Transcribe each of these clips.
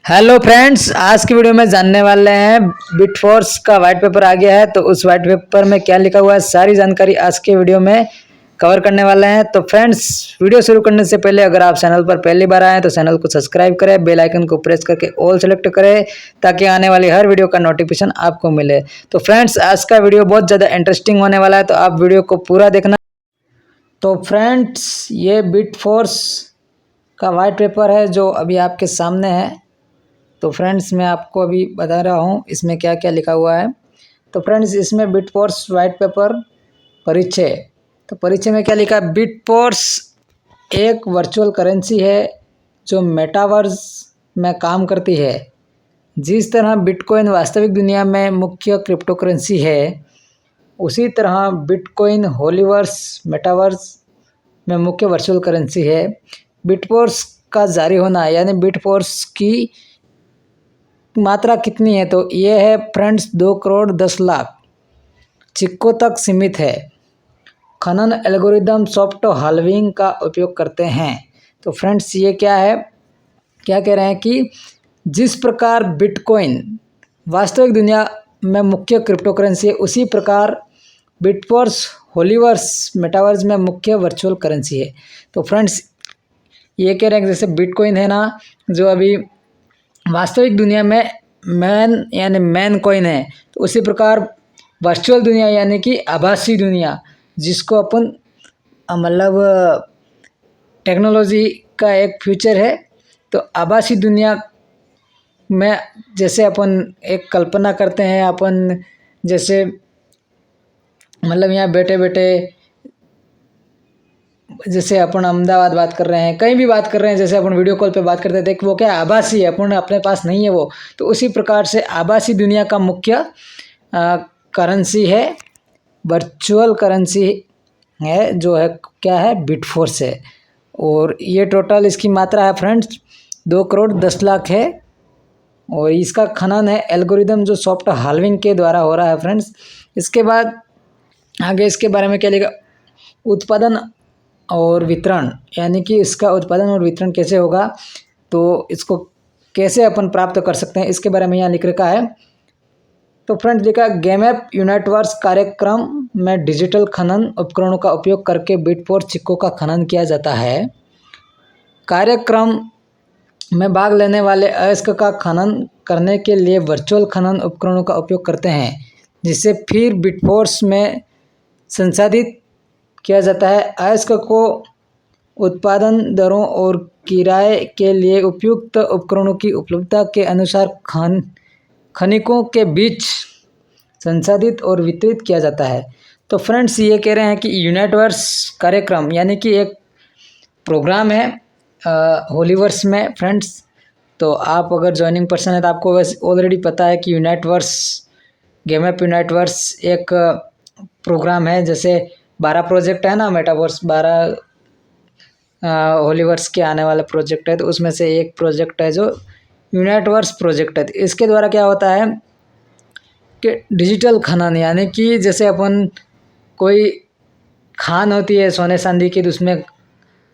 Hello friends, आज की video में जानने वाले हैं बिटफोर्स का वाइट पेपर आ गया है। तो उस वाइट पेपर में क्या लिखा हुआ है, सारी जानकारी आज के वीडियो में कवर करने वाले हैं। तो फ्रेंड्स, वीडियो शुरू करने से पहले अगर आप चैनल पर पहली बार आए हैं तो चैनल को सब्सक्राइब करें, बेल आइकन को प्रेस करके ऑल सेलेक्ट करें ताकि आने वाली हर वीडियो का नोटिफिकेशन आपको मिले। तो फ्रेंड्स, आज का वीडियो बहुत ज़्यादा इंटरेस्टिंग होने वाला है, तो आप वीडियो को पूरा देखना। तो फ्रेंड्स, ये बिटफोर्स का वाइट पेपर है जो अभी आपके सामने है। तो फ्रेंड्स, मैं आपको अभी बता रहा हूँ इसमें क्या क्या लिखा हुआ है। तो फ्रेंड्स, इसमें बिटफोर्स वाइट पेपर परिचय। तो परिचय में क्या लिखा है, बिटफोर्स एक वर्चुअल करेंसी है जो मेटावर्स में काम करती है। जिस तरह बिटकॉइन वास्तविक दुनिया में मुख्य क्रिप्टो करेंसी है, उसी तरह बिटकॉइन होलीवर्स मेटावर्स में मुख्य वर्चुअल करेंसी है। बिटफोर्स का जारी होना यानी बिटफोर्स की मात्रा कितनी है, तो ये है फ्रेंड्स 2 करोड़ 10 लाख सिक्कों तक सीमित है। खनन एल्गोरिदम सॉफ्ट हाल्विंग का उपयोग करते हैं। तो फ्रेंड्स, ये क्या है, क्या कह रहे हैं कि जिस प्रकार बिटकॉइन वास्तविक दुनिया में मुख्य क्रिप्टो करेंसी है, उसी प्रकार बिटफोर्स होलीवर्स मेटावर्स में मुख्य वर्चुअल करेंसी है। तो फ्रेंड्स, ये कह रहे हैं कि जैसे बिटकॉइन है ना, जो अभी वास्तविक दुनिया में मेन कॉइन है, तो उसी प्रकार वर्चुअल दुनिया यानी कि आभासी दुनिया, जिसको अपन मतलब टेक्नोलॉजी का एक फ्यूचर है। तो आभासी दुनिया में जैसे अपन एक कल्पना करते हैं, अपन जैसे मतलब यहाँ बैठे बैठे जैसे अपन अहमदाबाद बात कर रहे हैं, कहीं भी बात कर रहे हैं, जैसे अपन वीडियो कॉल पे बात करते थे, वो क्या आभासी है, अपन अपने पास नहीं है वो। तो उसी प्रकार से आभासी दुनिया का मुख्य करेंसी है, वर्चुअल करेंसी है, जो है क्या है, बिटफोर्स है। और ये टोटल इसकी मात्रा है फ्रेंड्स 2 करोड़ 10 लाख है। और इसका खनन है एल्गोरिदम जो सॉफ्ट हाल्विंग के द्वारा हो रहा है फ्रेंड्स। इसके बाद आगे इसके बारे में क्या लिखा, उत्पादन और वितरण, यानी कि इसका उत्पादन और वितरण कैसे होगा, तो इसको कैसे अपन प्राप्त कर सकते हैं, इसके बारे में यहाँ लिख रखा है। तो फ्रेंड्स, लिखा गेमएप यूनिटवर्स कार्यक्रम में डिजिटल खनन उपकरणों का उपयोग करके बिटफोर्स सिक्कों का खनन किया जाता है। कार्यक्रम में भाग लेने वाले अयस्क का खनन करने के लिए वर्चुअल खनन उपकरणों का उपयोग करते हैं, जिसे फिर बिटफोर्स में संसाधित किया जाता है। अयस्क को उत्पादन दरों और किराए के लिए उपयुक्त उपकरणों की उपलब्धता के अनुसार खनिकों के बीच संसाधित और वितरित किया जाता है। तो फ्रेंड्स, ये कह रहे हैं कि यूनिटवर्स कार्यक्रम यानी कि एक प्रोग्राम है होलीवर्स में फ्रेंड्स। तो आप अगर ज्वाइनिंग पर्सन है तो आपको वैसे ऑलरेडी पता है कि यूनिटवर्स गेमएप यूनिटवर्स एक प्रोग्राम है। जैसे 12 प्रोजेक्ट है ना, मेटावर्स 12 होलीवर्स के आने वाला प्रोजेक्ट है, तो उसमें से एक प्रोजेक्ट है जो यूनिटवर्स प्रोजेक्ट है। तो इसके द्वारा क्या होता है कि डिजिटल खनन, यानी कि जैसे अपन कोई खान होती है सोने चांदी की, तो उसमें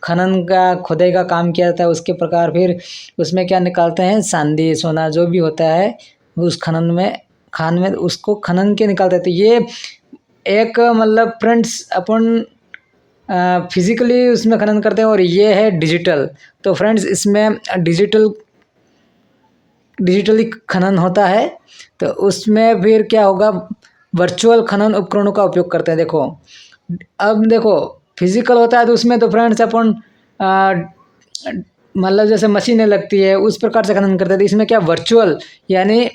खनन का खुदाई का काम किया जाता है। उसके प्रकार फिर उसमें क्या निकालते हैं, चांदी सोना जो भी होता है उस खान में उसको खनन के निकालते हैं। तो ये एक मतलब फ्रेंड्स अपन फिजिकली उसमें खनन करते हैं, और ये है डिजिटल। तो फ्रेंड्स, इसमें डिजिटली खनन होता है। तो उसमें फिर क्या होगा, वर्चुअल खनन उपकरणों का उपयोग करते हैं। देखो, अब देखो फिजिकल होता है तो उसमें तो फ्रेंड्स अपन मतलब जैसे मशीनें लगती है उस प्रकार से खनन करते थे। इसमें क्या वर्चुअल यानी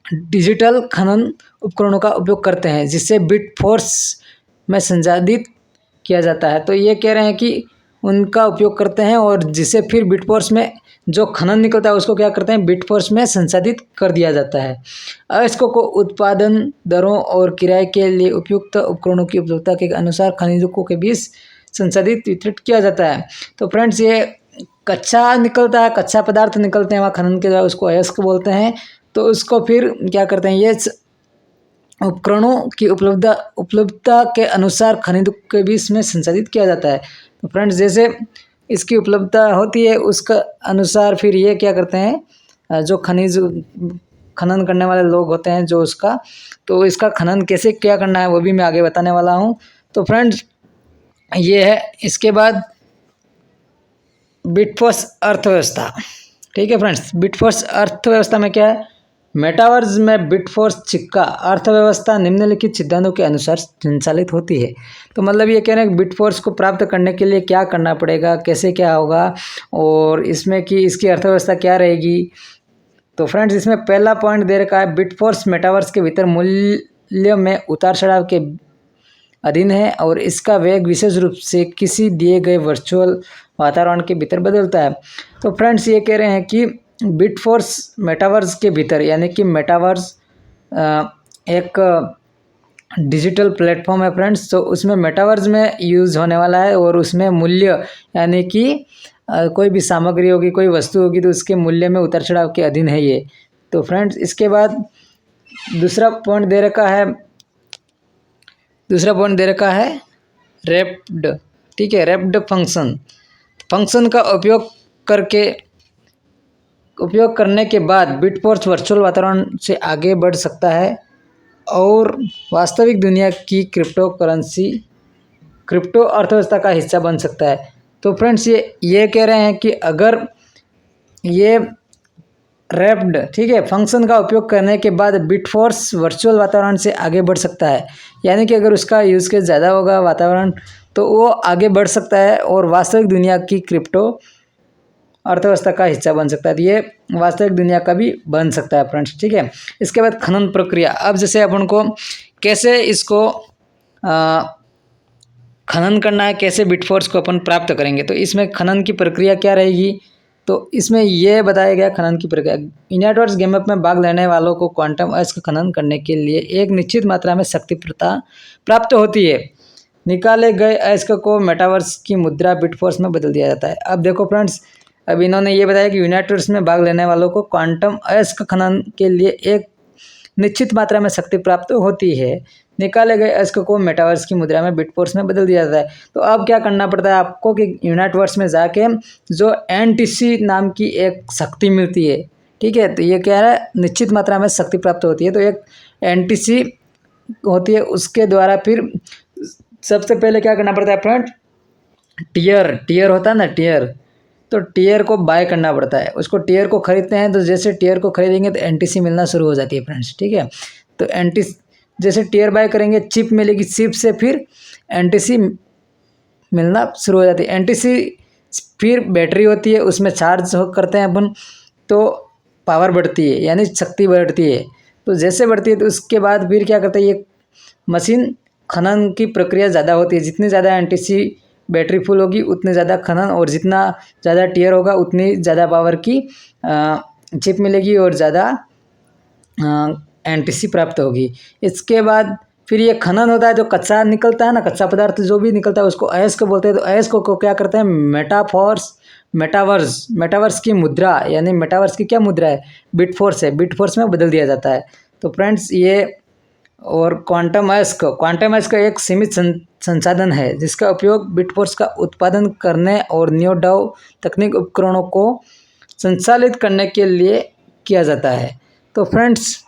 डिजिटल खनन उपकरणों का उपयोग करते हैं, जिससे बिटफोर्स में संसाधित किया जाता है। तो ये कह रहे हैं कि उनका उपयोग करते हैं, और जिसे फिर बिटफोर्स में जो खनन निकलता है उसको क्या करते हैं, बिटफोर्स में संसाधित कर दिया जाता है। अयस्कों को उत्पादन दरों और किराए के लिए उपयुक्त उपकरणों की उपलब्धता के अनुसार खनिजों के बीच संसाधित वितरित किया जाता है। तो फ्रेंड्स, ये कच्चा निकलता है, कच्चा पदार्थ निकलते हैं वहाँ खनन के द्वारा, उसको अयस्क बोलते हैं। तो उसको फिर क्या करते हैं, ये उपकरणों की उपलब्धता के अनुसार खनिजों के बीच में संसाधित किया जाता है। तो फ्रेंड्स, जैसे इसकी उपलब्धता होती है उसका अनुसार फिर ये क्या करते हैं, जो खनिज खनन करने वाले लोग होते हैं जो उसका, तो इसका खनन कैसे क्या करना है वो भी मैं आगे बताने वाला हूँ। तो फ्रेंड्स ये है। इसके बाद बिटफोर्स अर्थव्यवस्था। ठीक है फ्रेंड्स, बिटफोर्स अर्थव्यवस्था में क्या है, मेटावर्स में बिटफोर्स सिक्का अर्थव्यवस्था निम्नलिखित सिद्धांतों के अनुसार संचालित होती है। तो मतलब ये कह रहे हैं बिटफोर्स को प्राप्त करने के लिए क्या करना पड़ेगा, कैसे क्या होगा, और इसमें कि इसकी अर्थव्यवस्था क्या रहेगी। तो फ्रेंड्स इसमें पहला पॉइंट दे रखा है, बिटफोर्स मेटावर्स के भीतर मूल्य में उतार चढ़ाव के अधीन है और इसका वेग विशेष रूप से किसी दिए गए वर्चुअल वातावरण के भीतर बदलता है। तो फ्रेंड्स ये कह रहे हैं कि बिटफोर्स मेटावर्स के भीतर, यानी कि मेटावर्स एक डिजिटल प्लेटफॉर्म है फ्रेंड्स, तो उसमें मेटावर्स में यूज़ होने वाला है और उसमें मूल्य यानी कि कोई भी सामग्री होगी, कोई वस्तु होगी, तो उसके मूल्य में उतार चढ़ाव के अधीन है ये। तो फ्रेंड्स इसके बाद दूसरा पॉइंट दे रखा है रैप्ड। ठीक है, रैप्ड फंक्शन का उपयोग करने के बाद बिटफोर्स वर्चुअल वातावरण से आगे बढ़ सकता है और वास्तविक दुनिया की क्रिप्टो अर्थव्यवस्था का हिस्सा बन सकता है। तो फ्रेंड्स ये कह रहे हैं कि अगर ये रैप्ड, ठीक है, फंक्शन का उपयोग करने के बाद बिटफोर्स वर्चुअल वातावरण से आगे बढ़ सकता है, यानी कि अगर उसका यूज़ केस ज़्यादा होगा वातावरण तो वो आगे बढ़ सकता है और वास्तविक दुनिया की क्रिप्टो अर्थव्यवस्था का हिस्सा बन सकता है। तो ये वास्तविक दुनिया का भी बन सकता है फ्रेंड्स। ठीक है, इसके बाद खनन प्रक्रिया। अब जैसे अपन को कैसे इसको खनन करना है, कैसे बिटफोर्स को अपन प्राप्त करेंगे, तो इसमें खनन की प्रक्रिया क्या रहेगी, तो इसमें यह बताया गया खनन की प्रक्रिया। यूनिटवर्स गेम अप में भाग लेने वालों को क्वांटम अयस्क खनन करने के लिए एक निश्चित मात्रा में शक्ति प्राप्त होती है। निकाले गए अयस्क को मेटावर्स की मुद्रा बिटफोर्स में बदल दिया जाता है। अब देखो फ्रेंड्स, अब इन्होंने ये बताया कि यूनिटवर्स में भाग लेने वालों को क्वांटम अयस्क खनन के लिए एक निश्चित मात्रा में शक्ति प्राप्त होती है। निकाले गए अयस्क को मेटावर्स की मुद्रा में बिटफोर्स में बदल दिया जाता है। तो अब क्या करना पड़ता है आपको कि यूनिटवर्स में जाके जो एनटीसी नाम की एक शक्ति मिलती है, ठीक है, तो ये क्या है, निश्चित मात्रा में शक्ति प्राप्त होती है। तो एक एनटीसी होती है, उसके द्वारा फिर सबसे पहले क्या करना पड़ता है फ्रेंड, टीयर होता है ना, तो टीयर को बाय करना पड़ता है। उसको टीयर को खरीदते हैं, तो जैसे टीयर को खरीदेंगे तो एनटीसी मिलना शुरू हो जाती है फ्रेंड्स। ठीक है, तो जैसे टीयर बाय करेंगे, चिप मिलेगी, चिप से फिर एनटीसी मिलना शुरू हो जाती है। एनटीसी फिर बैटरी होती है, उसमें चार्ज करते हैं अपन, तो पावर बढ़ती है यानी शक्ति बढ़ती है। तो जैसे बढ़ती है तो उसके बाद फिर क्या करते हैं, ये मशीन खनन की प्रक्रिया ज़्यादा होती है। जितनी ज़्यादा एनटीसी बैटरी फुल होगी उतने ज़्यादा खनन, और जितना ज़्यादा टीयर होगा उतनी ज़्यादा पावर की चिप मिलेगी और ज़्यादा एनटीसी प्राप्त होगी। इसके बाद फिर ये खनन होता है, जो कच्चा निकलता है ना, कच्चा पदार्थ जो भी निकलता है उसको अयस्क बोलते हैं। तो अयस्क को क्या करते हैं, मेटावर्स की मुद्रा, यानी मेटावर्स की क्या मुद्रा है, बिटफोर्स है, बिटफोर्स में बदल दिया जाता है। तो फ्रेंड्स ये, और क्वांटम अयस्क एक सीमित संसाधन है जिसका उपयोग बिटफोर्स का उत्पादन करने और न्यूडाउ तकनीक उपकरणों को संचालित करने के लिए किया जाता है। तो फ्रेंड्स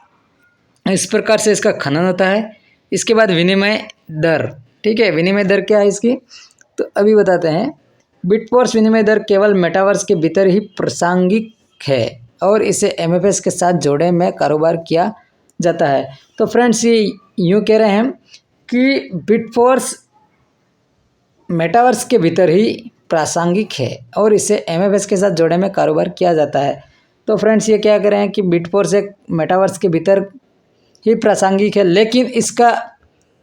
इस प्रकार से इसका खनन होता है। इसके बाद विनिमय दर। ठीक है, विनिमय दर क्या है इसकी, तो अभी बताते हैं। बिटफोर्स विनिमय दर केवल मेटावर्स के भीतर ही प्रासंगिक है और इसे एमएफएस के साथ जोड़े में कारोबार किया जाता है। तो फ्रेंड्स ये यूँ कह रहे हैं कि बिटफोर्स मेटावर्स के भीतर ही प्रासंगिक है और इसे एमएफएस के साथ जोड़े में कारोबार किया जाता है। तो फ्रेंड्स ये क्या कह रहे हैं कि बिटफोर्स एक मेटावर्स के भीतर ही प्रासंगिक है, लेकिन इसका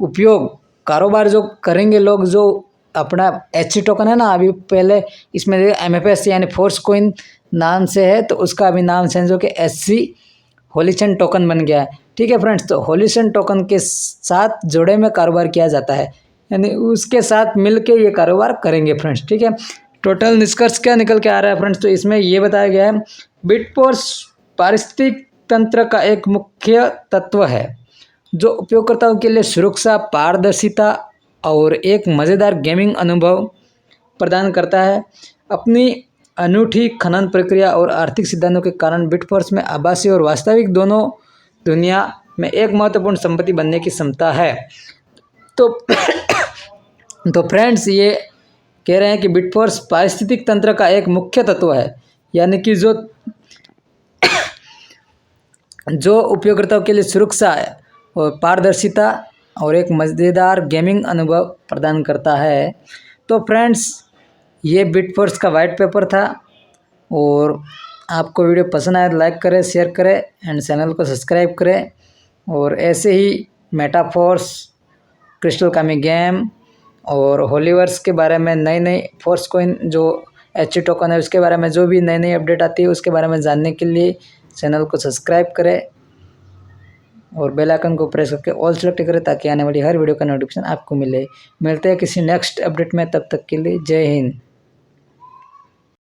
उपयोग कारोबार जो करेंगे लोग, जो अपना एचसी टोकन है ना, अभी पहले इसमें एमएफएस यानी फोर्स कॉइन नाम से है, तो उसका अभी नाम चेंज होकर एचसी होलीचन टोकन बन गया है। ठीक है फ्रेंड्स, तो होलीचन टोकन के साथ जोड़े में कारोबार किया जाता है, यानी उसके साथ मिलके ये कारोबार करेंगे फ्रेंड्स। ठीक है, टोटल निष्कर्ष क्या निकल के आ रहा है फ्रेंड्स, तो इसमें ये बताया गया है बिटफोर्स पारिस्थितिक तंत्र का एक मुख्य तत्व है जो उपयोगकर्ताओं के लिए सुरक्षा, पारदर्शिता और एक मज़ेदार गेमिंग अनुभव प्रदान करता है। अपनी अनूठी खनन प्रक्रिया और आर्थिक सिद्धांतों के कारण बिटफोर्स में आभासी और वास्तविक दोनों दुनिया में एक महत्वपूर्ण संपत्ति बनने की क्षमता है। तो तो फ्रेंड्स, ये कह रहे हैं कि बिटफोर्स पारिस्थितिक तंत्र का एक मुख्य तत्व है, यानी कि जो उपयोगकर्ताओं के लिए सुरक्षा और पारदर्शिता और एक मज़ेदार गेमिंग अनुभव प्रदान करता है। तो फ्रेंड्स, ये बिटफोर्स का वाइट पेपर था, और आपको वीडियो पसंद आया तो लाइक करें, शेयर करें एंड चैनल को सब्सक्राइब करें। और ऐसे ही मेटाफोर्स, क्रिस्टल कामी गेम और होलीवर्स के बारे में, नई नई फोर्स कोइन जो एच टोकन है उसके बारे में, जो भी नई नई अपडेट आती है उसके बारे में जानने के लिए चैनल को सब्सक्राइब करें और बेल आइकन को प्रेस करके ऑल सेलेक्ट करें, ताकि आने वाली हर वीडियो का नोटिफिकेशन आपको मिले। मिलते हैं किसी नेक्स्ट अपडेट में, तब तक के लिए जय हिंद।